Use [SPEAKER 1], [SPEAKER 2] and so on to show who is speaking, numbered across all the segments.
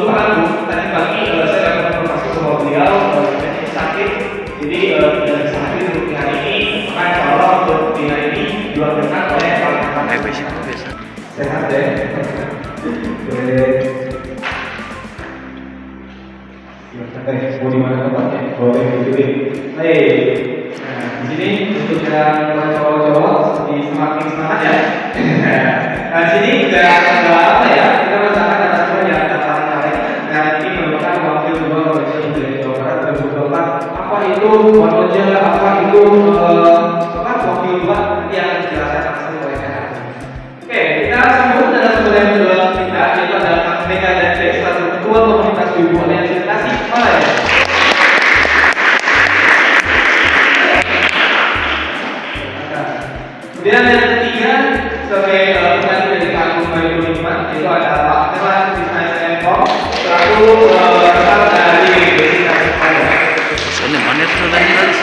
[SPEAKER 1] Pak Bu, tadi pagi saya dapat informasi bahwa beliau sakit, jadi tidak bisa hadir untuk hari ini. Maka insya Allah untuk di hari ini diwakilkan oleh Pak
[SPEAKER 2] biasa.
[SPEAKER 1] Sehat ya. Mau di mana tempatnya? Boleh dipilih. Baik. Nah, di sini untuk yang cowok-cowok seperti semakin semangat ya. Nah, di sini juga apa ya? Kita merasakan ada semua yang datang kemarin. Nah, ini merupakan wakil dua Malaysia dari Jawa Barat dan beberapa apa itu wanoja, apa itu wakil dua yang dijelaskan langsung oleh saya. Oke, kita sambung dalam sebuah kedua kita yaitu adalah Kang Mega dan Dex selaku Ketua Komunitas Ibu Aliansi Tasik Malaya. Kemudian yang ketiga sebagai pengganti dari Pak Agung Bayu Lima yaitu ada Pak Telan Krisna SMO selaku rekan dari BPI Tasik Malaya.
[SPEAKER 2] Soalnya mana tuh tadi guys?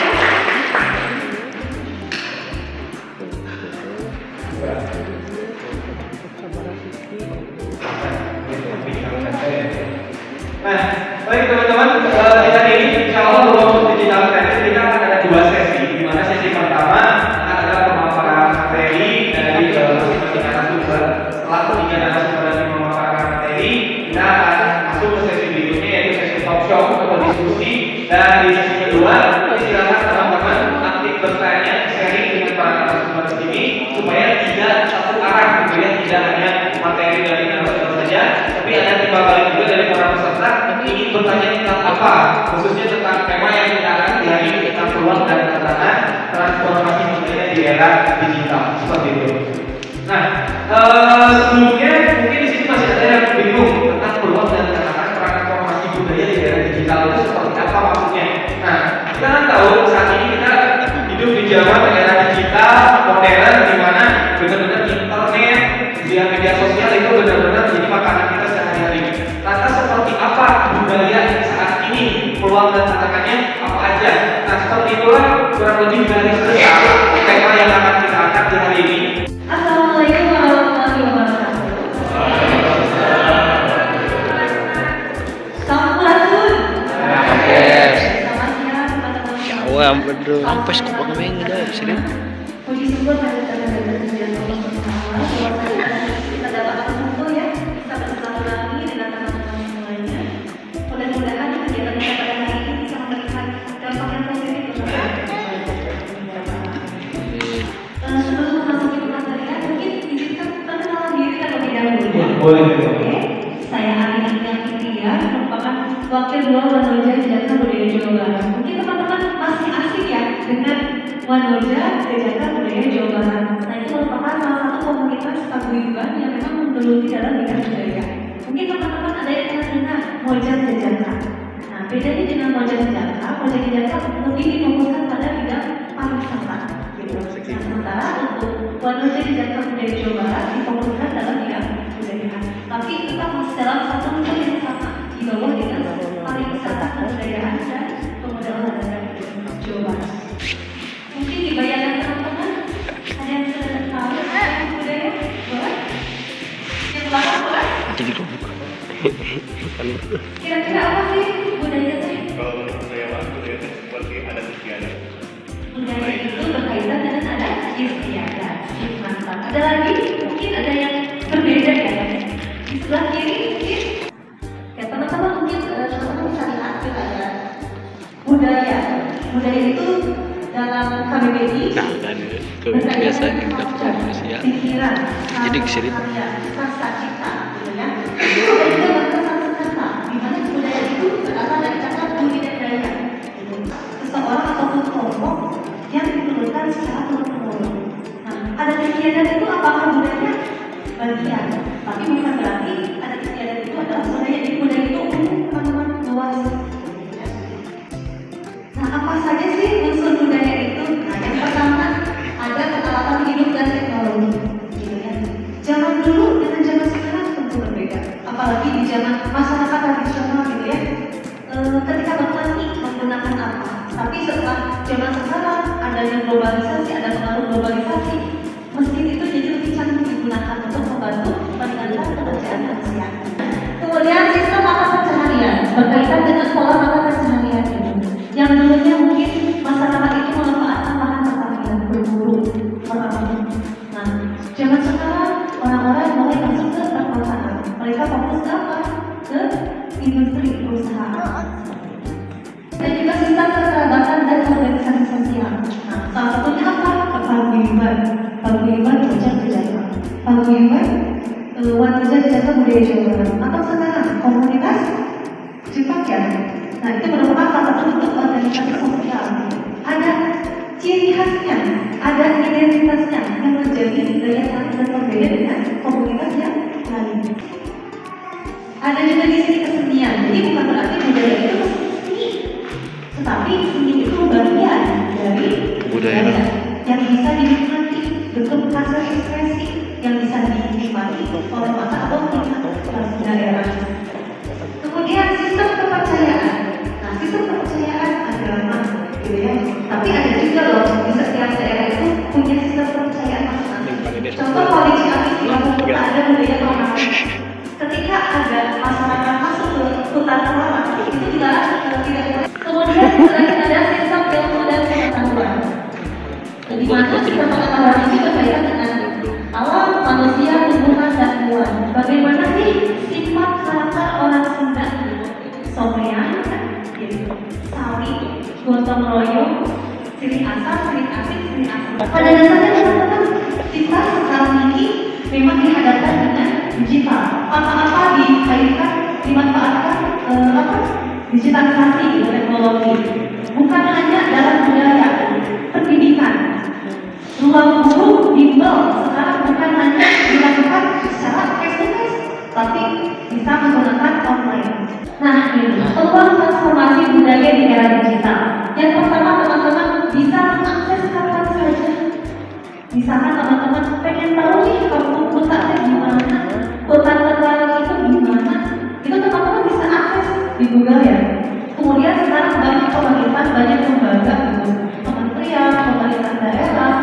[SPEAKER 1] Nah, baik teman-teman, di hari ini insya Allah untuk digital training kita akan ada dua sesi. Di mana sesi pertama akan ada pemaparan materi dari masing-masing narasumber. Setelah ketiga narasumber dari memaparkan materi, kita akan masuk ke sesi berikutnya yaitu sesi talk show atau diskusi. Dan di sesi kedua, silakan teman-teman aktif bertanya, sharing dengan para narasumber di sini supaya tidak satu arah, supaya tidak hanya materi dari narasumber saja, tapi ada timbal balik juga dari para peserta ingin bertanya tentang apa, khususnya tentang tema yang kita akan di hari ini tentang peluang dan tantangan transformasi budaya di era digital seperti itu. Nah, sebelumnya mungkin di sini masih ada yang bingung tentang peluang dan tantangan transformasi budaya di era digital itu seperti apa maksudnya. Nah, kita kan tahu saat ini kita hidup di zaman era digital modern di mana benar-benar internet, media sosial itu benar-benar menjadi makanan kita sehari-hari. Lantas seperti apa budaya yang saat ini, peluang dan tantangannya apa aja? Nah, seperti itulah kurang lebih dari besar tema yang akan kita angkat di hari ini.
[SPEAKER 3] Assalamualaikum warahmatullahi wabarakatuh. Sampurasun.
[SPEAKER 2] Yes.
[SPEAKER 3] Selamat siang teman-teman.
[SPEAKER 2] Ya Allah, bener. Sampai sekolah kami enggak sini.
[SPEAKER 3] Puji syukur pada Tuhan dan Tuhan Allah bersama. Kita dapat berkumpul ya, bisa bersama lagi dengan teman-teman semuanya. Mudah-mudahan kegiatan kita pada hari ini bisa memberikan dampak yang positif sebelum memasuki pembelajaran, mungkin izinkan perkenalan diri terlebih dahulu.
[SPEAKER 1] Boleh.
[SPEAKER 3] Oke, saya Aminah Fitria, merupakan wakil dua Wanoja Jejaka Budaya Jawa Barat. Mungkin teman-teman masih asing ya dengan Wanoja Jejaka Budaya Jawa Barat. Nah, itu merupakan salah satu komunitas paguyuban yang memang menggeluti dalam bidang budaya. Mungkin teman-teman ada yang pernah dengar Mojang Jejaka. Nah, bedanya dengan Mojang Jejaka lebih difokuskan pada bidang pariwisata. Nah, sementara untuk Wanoja Jejaka Budaya Jawa Barat difokuskan dalam bidang kebudayaan. Tapi tetap masih dalam satu unsur yang sama di bawah dengan pariwisata, kebudayaan dan pemodelan daerah Jawa Barat. Mungkin dibayangkan teman-teman ada yang sudah tahu tentang budaya boleh? Yang belakang boleh?
[SPEAKER 2] Jadi kok
[SPEAKER 3] Kira-kira apa sih budaya itu?
[SPEAKER 4] Kalau menurut saya budaya itu seperti adat istiadat.
[SPEAKER 3] Budaya itu berkaitan dengan adat istiadat. Mantap. Ada lagi? Mungkin ada yang berbeda ya? Di sebelah kiri mungkin? Ya teman-teman mungkin teman-teman bisa lihat ada budaya. Budaya itu dalam KBBI
[SPEAKER 2] kebiasaan kita manusia.
[SPEAKER 3] pikiran,
[SPEAKER 2] Jadi kesini
[SPEAKER 3] rasa cita, gitu ya. Ada juga bahasa kata, di mana budaya itu berasal dari kata budi dan daya. Seseorang ataupun kelompok yang diturunkan secara turun-temurun. Nah, adat istiadat itu apakah budaya? Bagian, tapi bukan berarti adat istiadat itu adalah budaya. Jadi budaya itu umum, teman-teman, luas. Nah, apa saja sih unsur budaya itu? Nah, yang pertama ada peralatan hidup dan teknologi, gitu ya. Zaman dulu dengan zaman sekarang tentu berbeda. Apalagi di zaman masyarakat tradisional, gitu ya. Ketika bertani menggunakan apa? Tapi setelah zaman sekarang adanya globalisasi, ada pengaruh globalisasi, mesin itu jadi lebih canggih digunakan untuk membantu meringankan pekerjaan manusia. Kemudian sistem apa pola makan dan sehari-hari itu. Yang dulunya mungkin masyarakat itu memanfaatkan lahan pertanian, berburu, pertanian. Nah, zaman sekarang orang-orang mulai masuk ke perkotaan. Mereka fokus ke apa? Ke industri, perusahaan. Dan juga sistem kekerabatan dan organisasi sosial. Nah, salah satunya apa? Paguyuban. Paguyuban Wajah Jejaka. Paguyuban Wajah Jejaka Budaya Jawa Barat. Atau sekarang komunitas Jepang ya. Nah, itu merupakan salah satu bentuk organisasi sosial. Ada ciri khasnya, ada identitasnya yang menjadi daya tarik dan berbeda dengan komunitas yang lain. Ada juga di sini kesenian. Jadi bukan berarti budaya itu seni, tetapi seni itu bagian dari budaya yang bisa dinikmati, bentuk hasil ekspresi yang bisa dinikmati oleh mata atau tingkat daerah. Kemudian sistem kepercayaan. Nah, sistem kepercayaan agama, gitu ya. Tapi ada juga loh di setiap daerah itu punya sistem kepercayaan masing-masing. Contoh kalau di Ciamis di Kampung Kota ada budaya orang. Ketika ada masyarakat masuk ke hutan kelapa, itu dilarang tidak boleh. Kemudian selain ada sistem ilmu dan pengetahuan. Di mana sistem pengetahuan ini berkaitan dengan alam, manusia, hubungan dan hewan. Bagaimana sih sifat karakter orang Sunda? Somean, sawi, gotong royong, siri asam, siri asin, siri asam. Pada dasarnya teman-teman, kita sekarang ini memang dihadapkan dengan digital. Apa-apa dikaitkan, dimanfaatkan digitalisasi teknologi. Bukan hanya dalam budaya, pendidikan. Ruang guru bimbel sekarang bukan hanya dilakukan secara face-to-face, tapi bisa menggunakan online. Nah, ini peluang transformasi budaya di era digital. Yang pertama, teman-teman bisa mengakses kapan saja. Misalkan teman-teman pengen tahu nih kampung kotanya gimana, kota terbaru itu gimana, itu teman-teman bisa akses di Google ya. Kemudian sekarang banyak pemerintah, banyak lembaga gitu, kementerian, pemerintah daerah.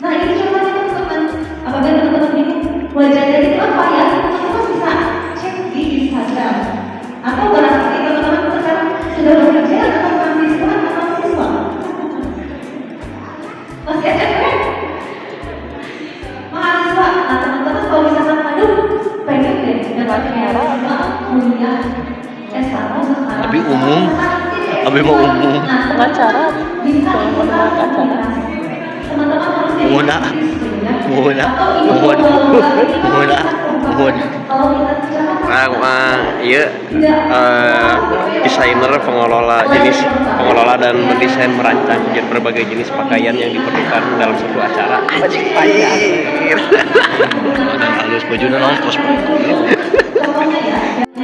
[SPEAKER 3] Nah, ini coba teman-teman, apabila teman-teman bingung wajah dari itu apa ya, teman-teman bisa cek di Instagram. Atau barangkali teman-teman sekarang sudah bekerja atau mahasiswa atau siswa. Masih ada kan? Mahasiswa. Nah, teman-teman kalau misalkan aduh pengen deh dapat mahasiswa kuliah S1 sekarang.
[SPEAKER 2] Tapi umum. Tapi mau umum.
[SPEAKER 3] Nah, pengacara bisa menggunakan acara. Teman-teman harus
[SPEAKER 5] iya, desainer, pengelola dan mendesain merancang berbagai jenis pakaian yang diperlukan dalam suatu acara.
[SPEAKER 2] Dan halus baju dan ongkos.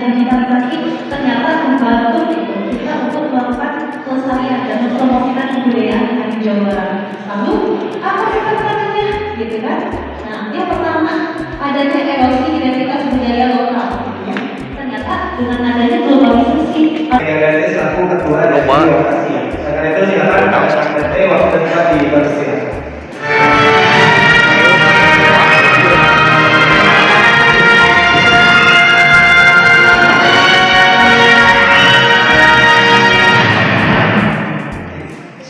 [SPEAKER 3] Digitalisasi ternyata membantu kita untuk melakukan kelestarian dan mempromosikan kebudayaan di Jawa Barat. Lalu apa sih tantangannya, gitu kan? Nah, yang pertama adanya erosi identitas budaya lokal. Ternyata dengan adanya globalisasi.
[SPEAKER 1] Yang selaku ketua dan lokasi. Karena itu silakan waktu dekat di Barcelona.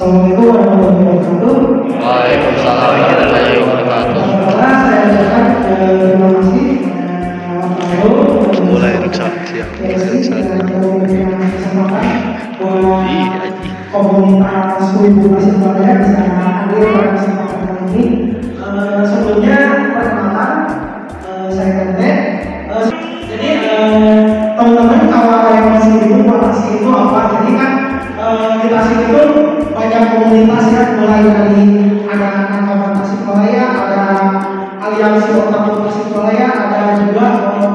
[SPEAKER 6] Assalamualaikum warahmatullahi wabarakatuh.
[SPEAKER 2] Waalaikumsalam warahmatullahi wabarakatuh.
[SPEAKER 6] Saya ucapkan terima kasih
[SPEAKER 2] Mulai rusak siap.
[SPEAKER 6] komunitas Wibu Tasikmalaya bisa hadir pada kesempatan ini. Sebelumnya perkenalkan saya Kente. Jadi teman-teman kalau yang masih bingung Tasik itu apa? Jadi kan di Tasik itu banyak komunitas ya, mulai dari ada Kawan Tasikmalaya, ada Aliansi Otaku Tasikmalaya, ada juga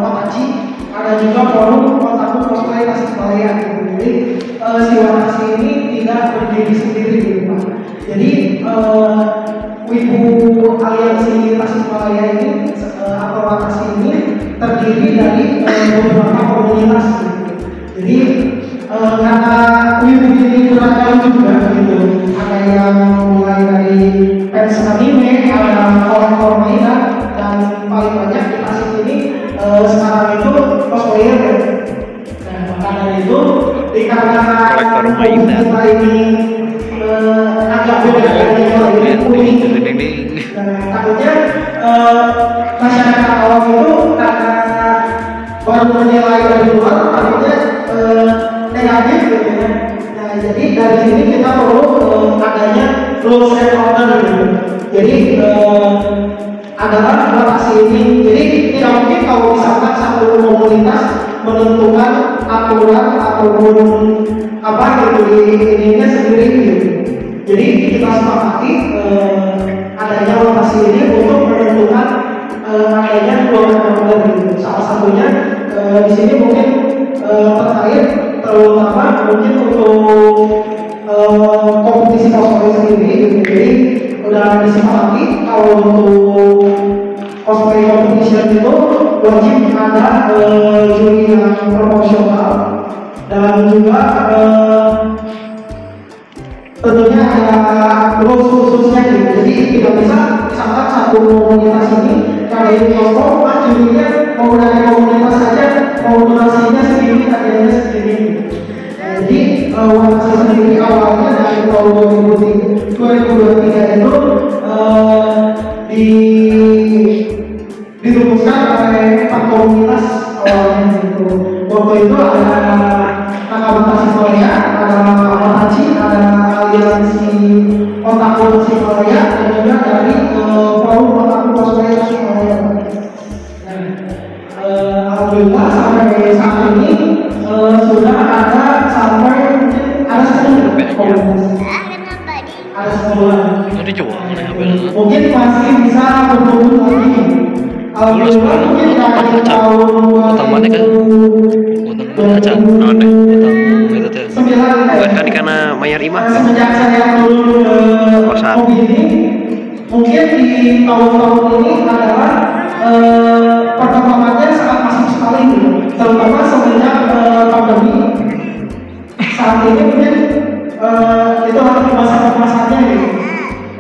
[SPEAKER 6] Pataci, ada juga Forum Otaku Cosplay Tasikmalaya. Jadi si Watasi ini tidak berdiri sendiri gitu Pak. Jadi Wibu Aliansi Tasikmalaya ini atau Watasi ini terdiri dari beberapa komunitas gitu. Jadi karena Wibu ini beragam juga gitu, ada yang mulai dari fans anime, ada kolektor mainan, dan paling banyak di Tasik ini sekarang itu cosplayer ya. Nah, makanya itu dikarenakan
[SPEAKER 5] Kolektor mainan.
[SPEAKER 6] kita ini agak beda dari yang lain, unik. Takutnya masyarakat awam itu karena baru menilai dari luar, takutnya negatif gitu ya. Nah, jadi dari sini kita perlu adanya rules and order gitu. Jadi adalah lokasi ini. Jadi tidak mungkin kalau misalkan satu komunitas menentukan aturan ataupun apa gitu di ininya sendiri gitu. Jadi kita sepakati adanya lokasi ini untuk menentukan adanya dua order gitu. Salah satunya di sini mungkin terkait terutama mungkin untuk kompetisi cosplay sendiri gitu. Jadi udah disepakati kalau untuk cosplay competition itu wajib ada juri yang proporsional dan juga tentunya ada rules khususnya gitu. Jadi tidak bisa misalkan satu komunitas ini kalian cosplay kan jurinya mau dari komunitas saja mau durasinya segini hadiahnya segini. Jadi waktu sendiri awalnya dari tahun 2023 itu dirumuskan oleh 4 komunitas awalnya gitu. Waktu itu ada Nakabutasi Korea, ada Otachi, ada aliansi Otaku Korea, dan juga dari forum Otaku Cosplay Korea. Alhamdulillah sampai saat ini sudah ada sampai ada 10 komunitas. Ada 10.
[SPEAKER 2] Itu dijual
[SPEAKER 6] Mungkin masih bisa bertumbuh lagi. Alhamdulillah mungkin dari tahun 2009
[SPEAKER 5] kan karena Mayar Imah
[SPEAKER 6] semenjak saya turun ke hobi ini, mungkin di tahun-tahun ini adalah perkembangannya sangat masif sekali gitu. Terutama semenjak pandemi saat ini mungkin itu harus masa-masanya gitu.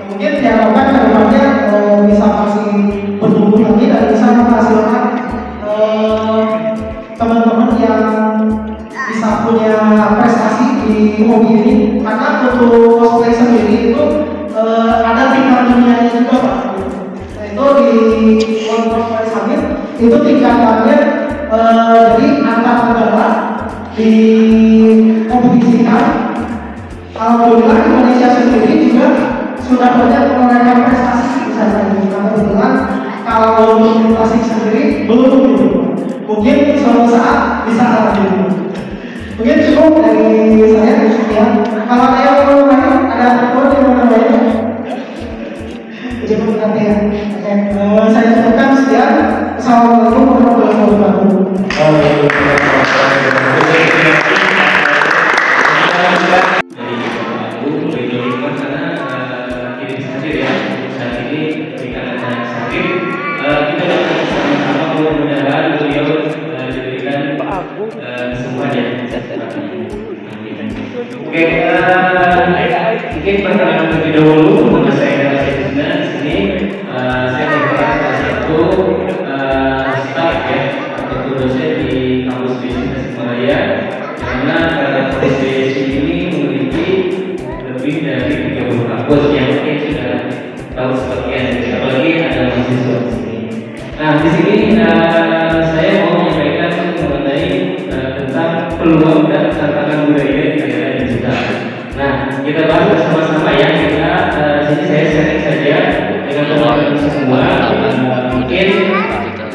[SPEAKER 6] Mungkin diharapkan ke depannya bisa masih bertumbuh lagi dan bisa menghasilkan teman-teman yang bisa punya prestasi di hobi ini. Karena untuk cosplay sendiri itu ada tingkat dunianya juga Pak. Nah itu di World Cosplay Summit itu tingkatannya jadi antar negara di kompetisikan. Alhamdulillah Indonesia sendiri juga sudah banyak mengadakan prestasi di sana. Karena kebetulan kalau untuk klasik sendiri belum gitu. Mungkin suatu saat bisa ada. Mungkin cukup dari saya sekian. Kalau ada yang mau ada telepon yang mau nanya, cukup nanti ya. Oke, saya cukupkan sekian. Assalamualaikum warahmatullahi wabarakatuh.
[SPEAKER 1] Mungkin perkenalan terlebih dahulu, nama saya adalah Sena. Di sini saya merupakan salah satu staff ya, atau dosen di kampus BSI Tasikmalaya. Karena kampus BSI ini memiliki lebih dari 30 kampus yang mungkin sudah tahu sebagian, apalagi ada mahasiswa di sini. Nah, di sini saya mau menyampaikan mengenai tentang peluang dan tantangan budaya di era digital. Nah, kita bahas bersama-sama ya. Kita sini saya sharing saja dengan teman-teman semua. Mungkin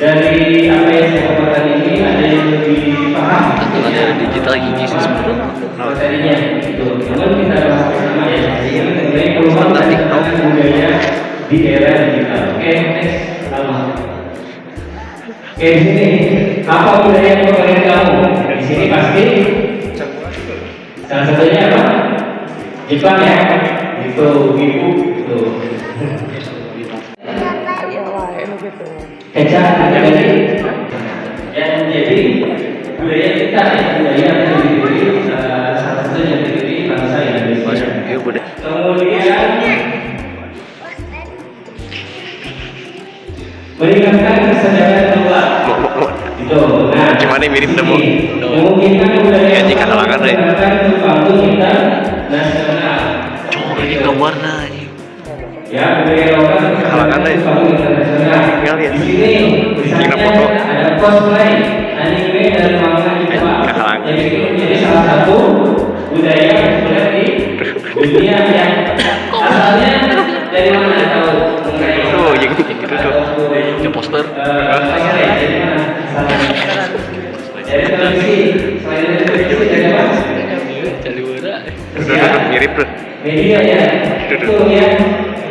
[SPEAKER 1] dari apa yang saya katakan ini ada yang lebih paham.
[SPEAKER 2] Tantangan digital gigi sih sebenarnya.
[SPEAKER 1] Materinya itu. Namun kita bahas bersama ya. Ini mengenai peluang dan tantangan budaya di era digital. Oke, next. Oke, di sini apa budaya yang favorit kamu? Di sini pasti salah satunya apa? Jepang ya, itu ibu itu. Kecap jadi yang menjadi budaya kita ya, budaya yang diri salah satunya diri bangsa Indonesia. Kemudian meningkatkan kesadaran global. Itu Nah,
[SPEAKER 5] Gimana mirip demo?
[SPEAKER 1] memungkinkan budaya
[SPEAKER 5] Ya, jika halangan deh.
[SPEAKER 1] panggung internasional.
[SPEAKER 2] Cuma ini gambarnya.
[SPEAKER 1] Ya, budaya lokal
[SPEAKER 5] Halangan deh.
[SPEAKER 1] panggung internasional.
[SPEAKER 5] Tinggal lihat.
[SPEAKER 1] Di sini
[SPEAKER 5] Tinggal
[SPEAKER 1] misalnya
[SPEAKER 5] foto.
[SPEAKER 1] ada cosplay, anime dan manga Jepang.
[SPEAKER 5] Kehalangan.
[SPEAKER 1] Jadi itu menjadi salah satu budaya yang populer di dunia yang asalnya dari mana tahu?
[SPEAKER 5] Tuh, yang itu tuh.
[SPEAKER 2] Yang poster.
[SPEAKER 1] Dari mana? Dari televisi. Selain dari televisi dari apa?
[SPEAKER 2] Jadi wara.
[SPEAKER 5] Tuh, mirip tuh.
[SPEAKER 1] Media ya. Itu yang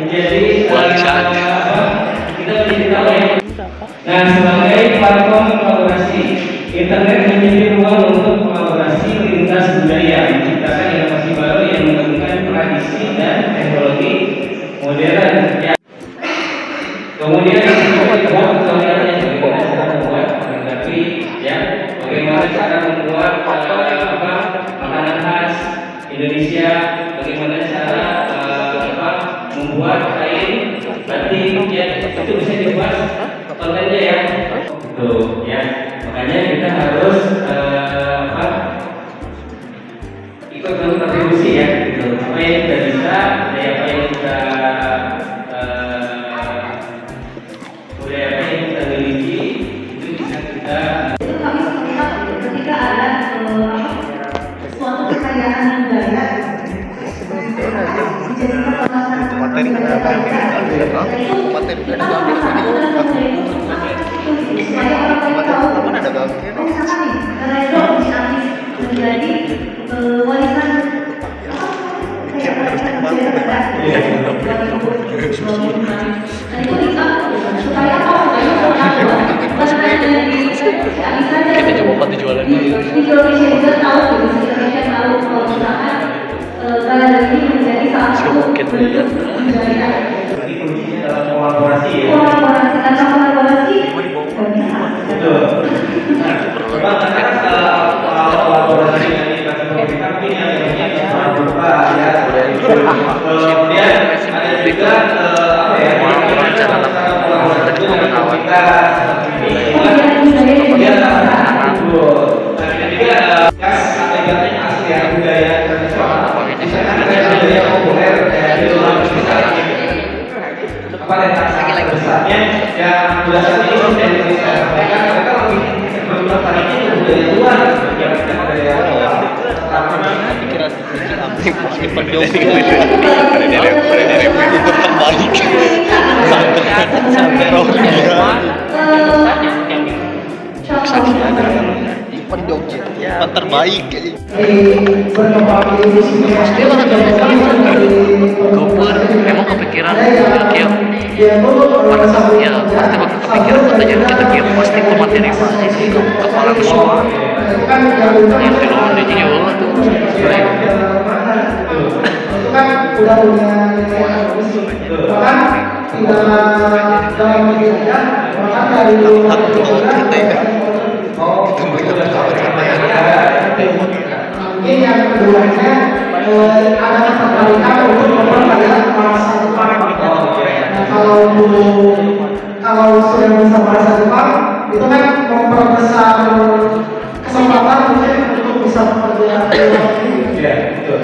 [SPEAKER 1] menjadi
[SPEAKER 2] Warisan.
[SPEAKER 1] kita menjadi tahu ya. Nah, sebagai platform kolaborasi, internet menjadi ruang untuk kolaborasi lintas budaya, menciptakan inovasi baru yang menggabungkan tradisi dan teknologi modern. Ya. Kemudian bagaimana cara membuat tapi ya bagaimana cara membuat makanan khas Indonesia, bagaimana cara membuat kain batik ya itu bisa dibuat kontennya ya. Tuh ya makanya kita harus ikut berkontribusi ya gitu. Apa yang kita bisa, apa yang kita budaya apa yang kita miliki itu bisa kita.
[SPEAKER 3] Itu kami sepakat ketika ada suatu kekayaan budaya dijadikan pemasaran
[SPEAKER 5] Materi ada apa?
[SPEAKER 3] materi kita supaya orang tahu misalkan nih karena itu dinamis menjadi warisan
[SPEAKER 2] Kita coba buat jualan
[SPEAKER 3] di Indonesia juga tahu, di Indonesia tahu kalau misalkan kalian ini menjadi salah satu budaya.
[SPEAKER 1] Jadi kuncinya dalam kolaborasi ya.
[SPEAKER 3] Kolaborasi tanpa kolaborasi nggak bisa.
[SPEAKER 1] Betul. Nah, memang karena kolaborasi yang kita kita punya yang berupa ya. Kemudian ada juga apa ya? Cara kolaborasi kita kemudian juga ibaratnya asli ya budaya tradisional. Di sana ada budaya populer dari luar kita. Apa yang besarnya yang belasan ini sudah saya sampaikan mereka lebih bertertarik itu budaya luar yang budaya
[SPEAKER 5] terbaik.
[SPEAKER 2] Goper emang kepikiran ya pada saat ya pasti bakal kepikiran katanya kita game pasti pemateri sih kepala semua yang film ada jadi olah tuh
[SPEAKER 6] itu kan udah punya bahkan tidak dalam media bahkan dari luar mungkin yang keduanya ada ketertarikan untuk memperbanyak bahasa Jepang. Nah, kalau sudah bisa bahasa Jepang itu kan memperbesar kesempatan mungkin untuk bisa bekerja di luar negeri.
[SPEAKER 1] ya betul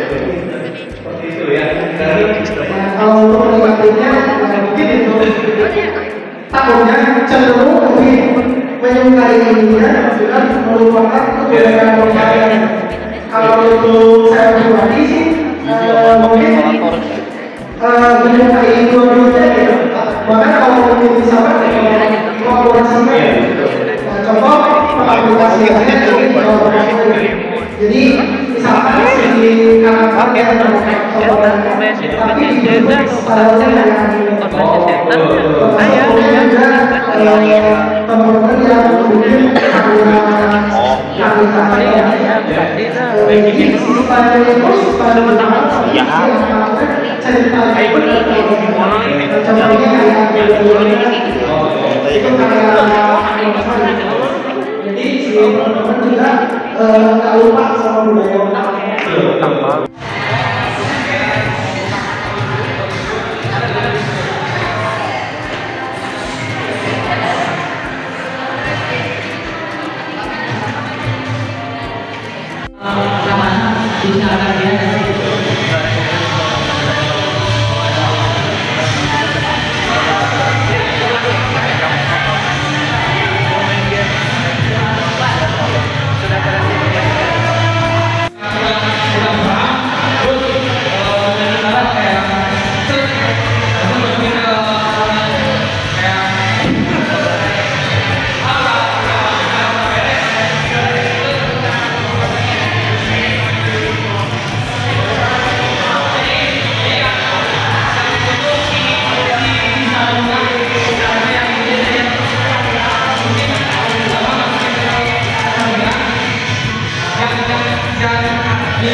[SPEAKER 1] seperti itu ya.
[SPEAKER 6] Nah, kalau untuk negatifnya mungkin itu takutnya cenderung lebih menyukai India dan melupakan kebudayaan lokal. Kalau itu saya pribadi sih mungkin menyukai dua-duanya gitu. Bahkan kalau mungkin misalkan kolaborasinya contoh aplikasinya jadi misalkan si karakter yang tapi itu stylenya yang teman-teman yang mungkin jadi si teman-teman juga nggak lupa sama budaya lokal.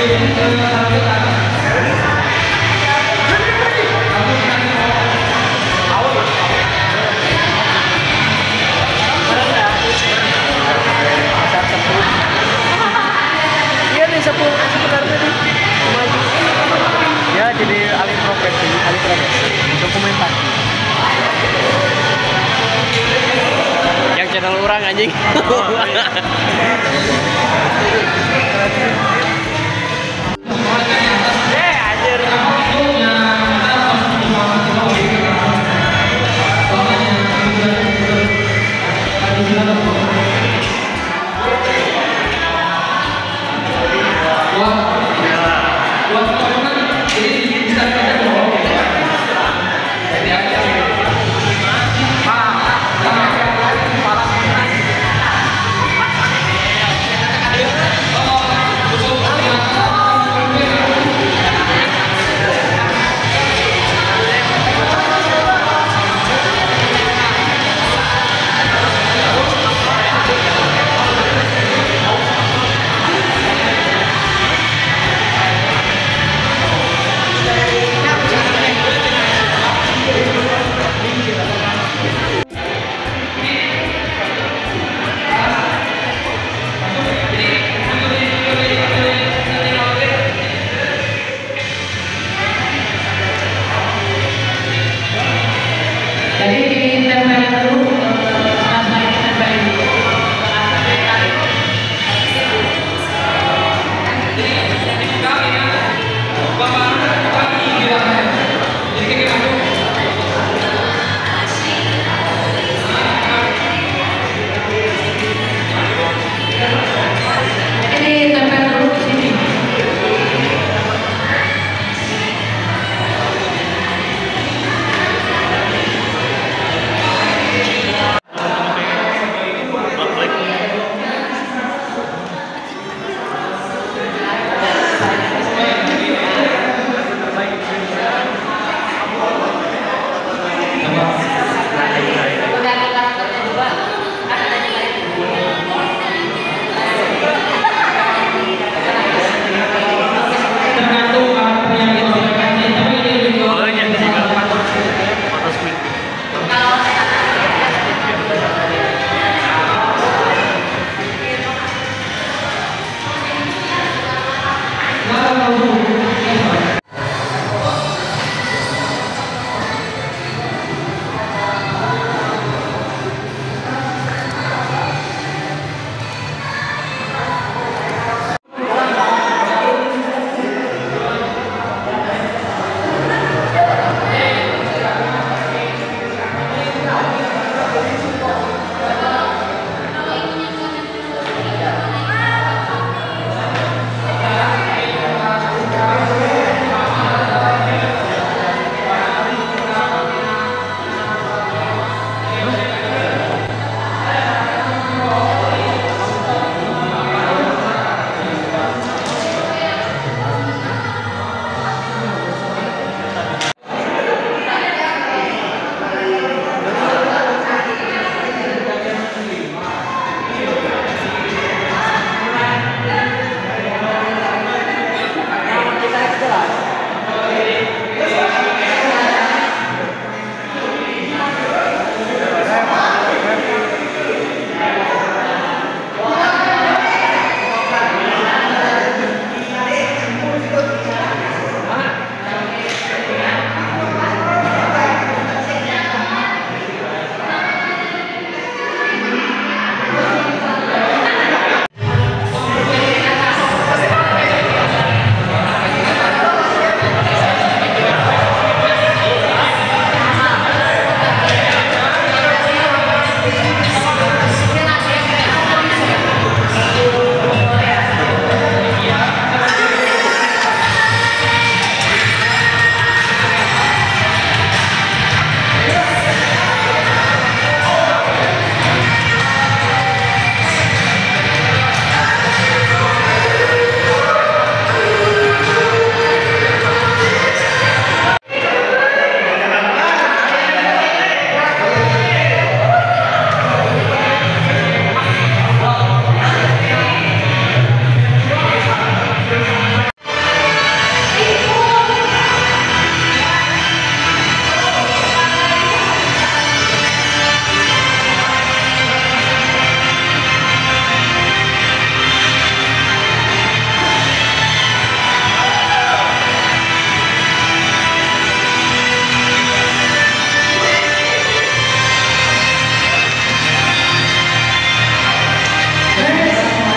[SPEAKER 5] Iya nih sebenarnya nih maju. Ya jadi alih profesi dokumentasi. Yang channel orang anjing.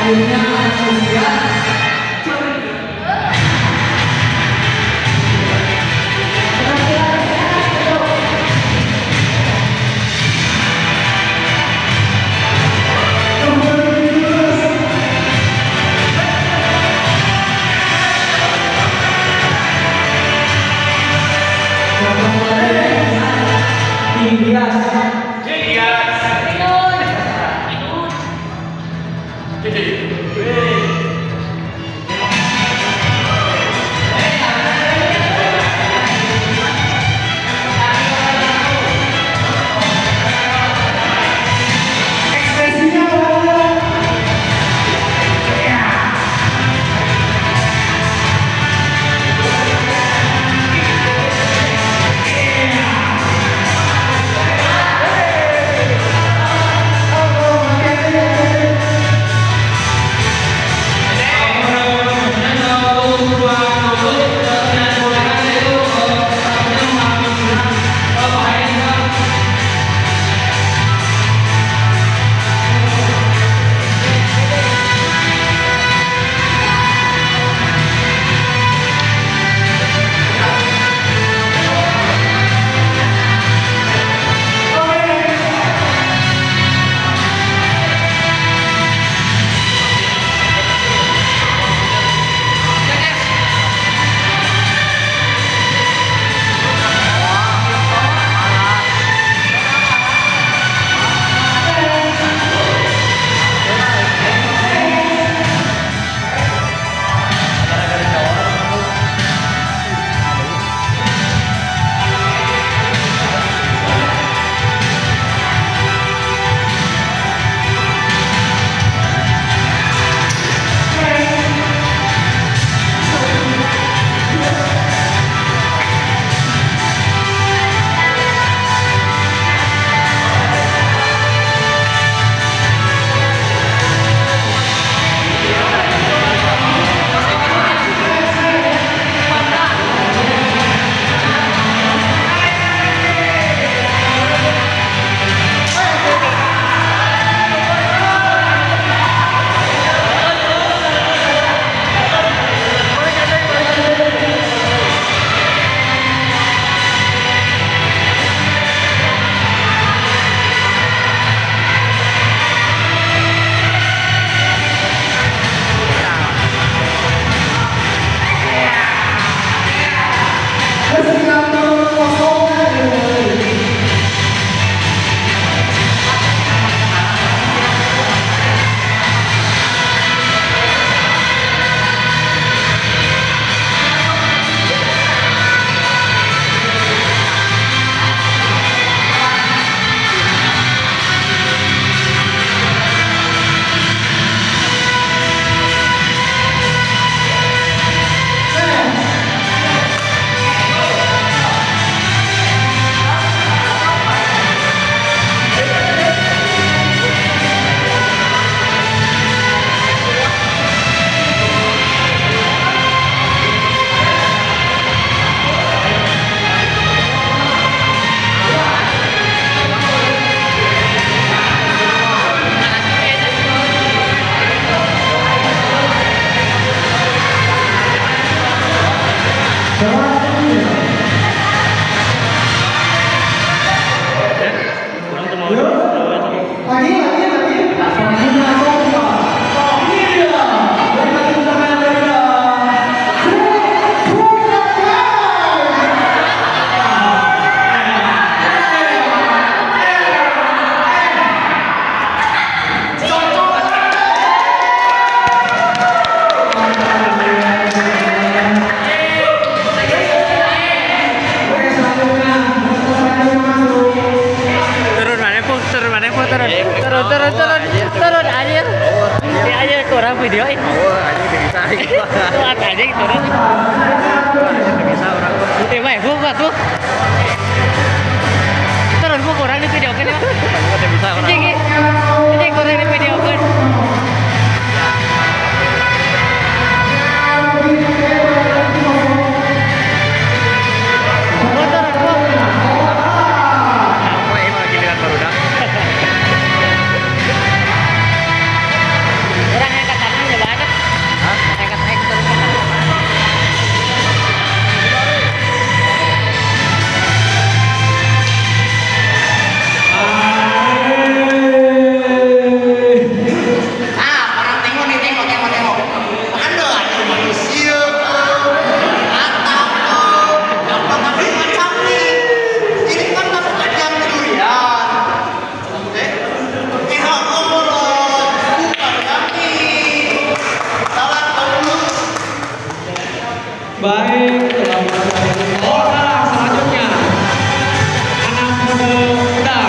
[SPEAKER 6] Selanjutnya Anastasia.
[SPEAKER 2] turun anjir. Ini aja kurang video ini.
[SPEAKER 5] Oh, anjing bisa.
[SPEAKER 2] Tuat anjing turun.
[SPEAKER 5] Bisa orang tuh.
[SPEAKER 2] Mah gua tuh. Turun gua kurang di video kan ya.
[SPEAKER 5] Bisa orang.
[SPEAKER 2] Anjing kurang di video kan. Orang yang kata
[SPEAKER 1] Baik, orang selanjutnya anak muda.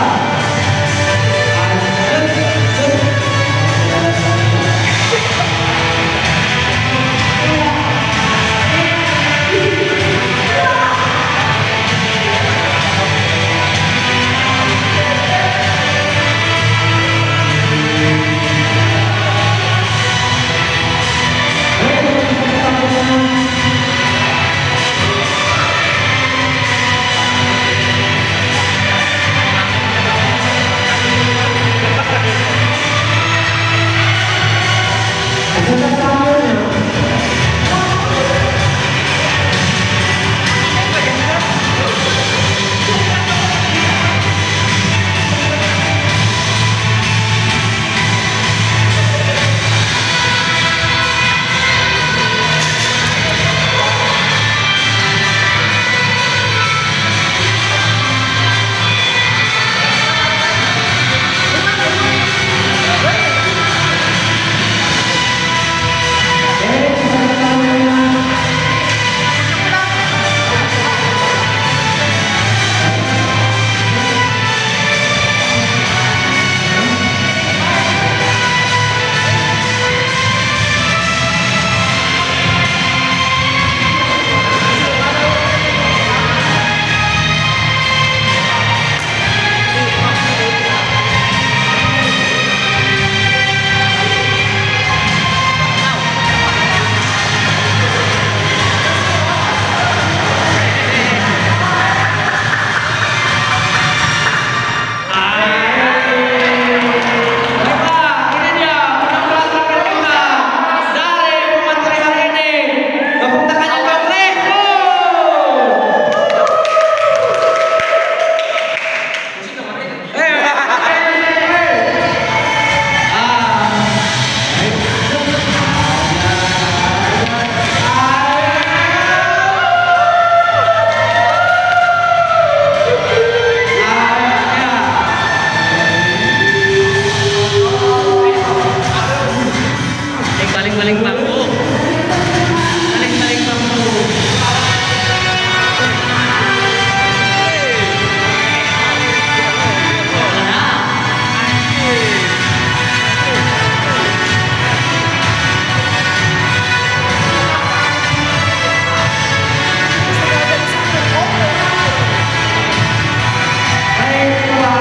[SPEAKER 1] Paling bangku. Paling bangku. Baiklah.